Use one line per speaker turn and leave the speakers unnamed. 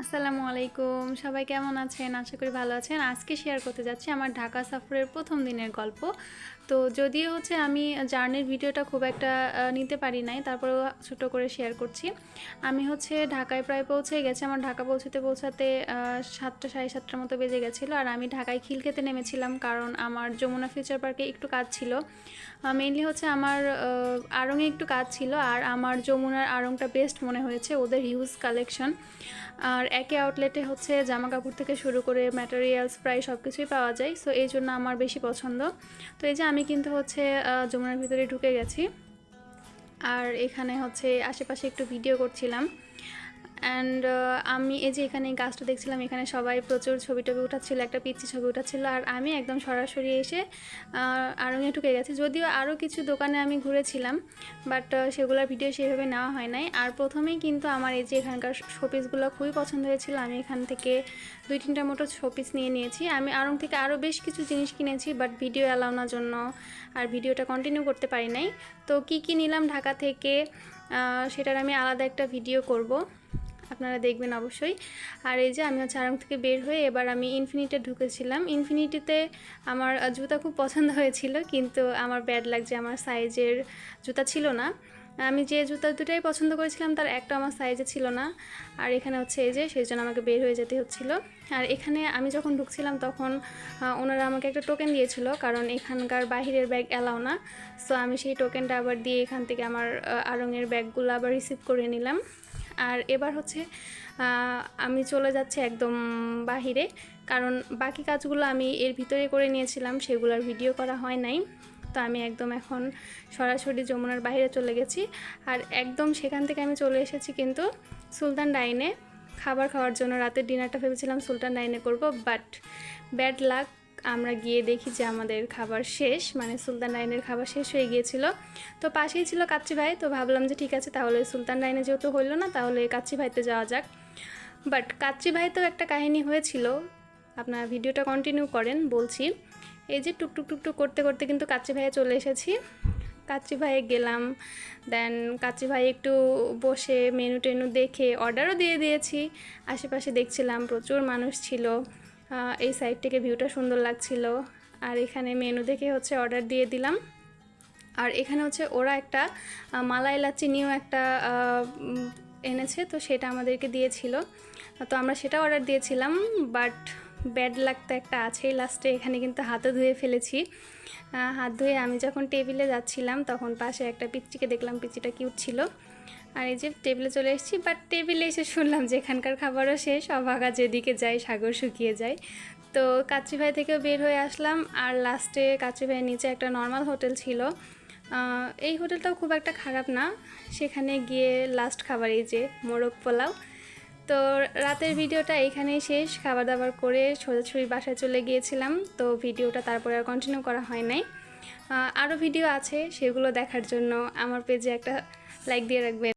আসসালামু আলাইকুম, সবাই কেমন আছেন? আশা করি ভালো আছেন। আজকে শেয়ার করতে যাচ্ছি আমার ঢাকা সফরের প্রথম দিনের গল্প। তো যদিও আমি জার্নির ভিডিওটা খুব একটা নিতে পারি নাই, তারপরেও ছোট করে শেয়ার করছি। আমি ঢাকায় প্রায় পৌঁছে গেছি। আমার ঢাকা পৌঁছাতে 7টা 7:30 মতো বেজে গেছিলো। আর আমি ঢাকায় খিলক্ষেতে নেমেছিলাম, কারণ আমার যমুনা ফিউচার পার্কে একটু কাজ ছিল। মেইনলি আমার আড়ংয়ে একটু কাজ ছিল, আর আমার যমুনার আড়ংটা বেস্ট মনে হয়েছে, ওদের হিউজ কালেকশন। আর একই আউটলেটে জামা কাপড় থেকে শুরু করে ম্যাটেরিয়ালস প্রায় সব কিছুই পাওয়া যায়, সো এই জন্য আমার বেশি পছন্দ। তো এই যে আমি কিন্তু যমুনার ভিতরে ঢুকে গেছি, আর এখানে আশেপাশে একটু ভিডিও করছিলাম। অ্যান্ড আমি এই যে এখানে গাছটা দেখছিলাম, এখানে সবাই প্রচুর ছবি টবি উঠাচ্ছিলো, একটা পিচ্ছি ছবি উঠাচ্ছিল। আর আমি একদম সরাসরি এসে আড়ংয়ে ঢুকে গেছি। যদিও আরও কিছু দোকানে আমি ঘুরেছিলাম, বাট সেগুলোর ভিডিও সেভাবে নেওয়া হয় নাই। আর প্রথমেই কিন্তু আমার এই যে এখানকার শোপিসগুলো খুবই পছন্দ হয়েছিল। আমি এখান থেকে 2-3টার মতো শোপিস নিয়েছি। আমি আড়ং থেকে আরও বেশ কিছু জিনিস কিনেছি, বাট ভিডিও অ্যালাউ না জন্য আর ভিডিওটা কন্টিনিউ করতে পারি নাই। তো কি নিলাম ঢাকা থেকে সেটার আমি আলাদা একটা ভিডিও করব, আপনারা দেখবেন অবশ্যই। আর এই যে আমি আড়ং থেকে বের হয়ে এবার আমি ইনফিনিটিতে ঢুকেছিলাম। ইনফিনিটিতে আমার জুতা খুব পছন্দ হয়েছিল, কিন্তু আমার ব্যাড লাগছে, আমার সাইজের জুতা ছিল না। আমি যে জুতা দুটাই পছন্দ করেছিলাম তার একটা আমার সাইজে ছিল না। আর এখানে এই যে সেই জন্য আমাকে বের হয়ে যেতে হচ্ছিল। আর এখানে আমি যখন ঢুকছিলাম তখন ওনারা আমাকে একটা টোকেন দিয়েছিল, কারণ এখানকার বাহিরের ব্যাগ অ্যালাউ না। সো আমি সেই টোকেনটা আবার দিয়ে এখান থেকে আমার আড়ংয়ের ব্যাগগুলো আবার রিসিভ করে নিলাম। আর এবার আমি চলে যাচ্ছি একদম বাহিরে, কারণ বাকি কাজগুলো আমি এর ভিতরে করে নিয়েছিলাম, সেগুলোর ভিডিও করা হয় নাই। তো আমি একদম এখন সরাসরি যমুনার বাইরে চলে গেছি। আর একদম সেখান থেকে আমি চলে এসেছি কিন্তু সুলতান ডাইনে খাবার খাওয়ার জন্য। রাতের ডিনারটা ভেবেছিলাম সুলতান ডাইনে করব, বাট ব্যাড লাক, আমরা গিয়ে দেখি যে আমাদের খাবার শেষ, মানে সুলতান ডাইনের খাবার শেষ হয়ে গিয়েছিল। তো পাশেই ছিল কাচ্চি ভাই, তো ভাবলাম যে ঠিক আছে, তাহলে সুলতান ডাইনে যেহেতু হইলো না, তাহলে কাচ্চি ভাইতে যাওয়া যাক। বাট কাচ্চি ভাইতেও একটা কাহিনী হয়েছিল, আপনারা ভিডিওটা কন্টিনিউ করেন বলছি। এই যে টুকটুক টুকটুক করতে করতে কিন্তু কাচ্চি ভাইয়ে চলে এসেছি। কাচ্চি ভাইয়ে গেলাম, দেন কাচ্চি ভাই একটু বসে মেনু টেনু দেখে অর্ডারও দিয়ে দিয়েছি। আশেপাশে দেখছিলাম প্রচুর মানুষ ছিল, এই সাইড থেকে ভিউটা সুন্দর লাগছিল। আর এখানে মেনু দেখে অর্ডার দিয়ে দিলাম। আর এখানে ওরা একটা মালাই লাচ্ছি নিয়েও একটা এনেছে, তো সেটা আমাদেরকে দিয়েছিল, তো আমরা সেটা অর্ডার দিয়েছিলাম। বাট ব্যাড লাগতে একটা আছেই লাস্টে, এখানে কিন্তু হাতও ধুয়ে ফেলেছি। হাত ধুয়ে আমি যখন টেবিলে যাচ্ছিলাম তখন পাশে একটা পিচ্চিকে দেখলাম, পিচ্চিটা কিউট ছিল। আর এই যে টেবিলে চলে এসেছি, বাট টেবিলে এসে শুনলাম যে এখানকার খাবারও শেষ, অভাগা যেদিকে যায় সাগর শুকিয়ে যায়। তো কাচ্চি ভাই থেকেও বের হয়ে আসলাম। আর লাস্টে কাচ্চি ভাইয়ের নিচে একটা নর্মাল হোটেল ছিল, এই হোটেলটাও খুব একটা খারাপ না। সেখানে গিয়ে লাস্ট খাবার এই যে মোরগ পোলাও। তো রাতের ভিডিওটা এখানেই শেষ, খাবার দাবার করে সোজাসুজি বাসায় চলে গিয়েছিলাম। তো ভিডিওটা তারপরে আর কন্টিনিউ করা হয় নাই। আরও ভিডিও আছে, সেগুলো দেখার জন্য আমার পেজে একটা লাইক দিয়ে রাখবেন।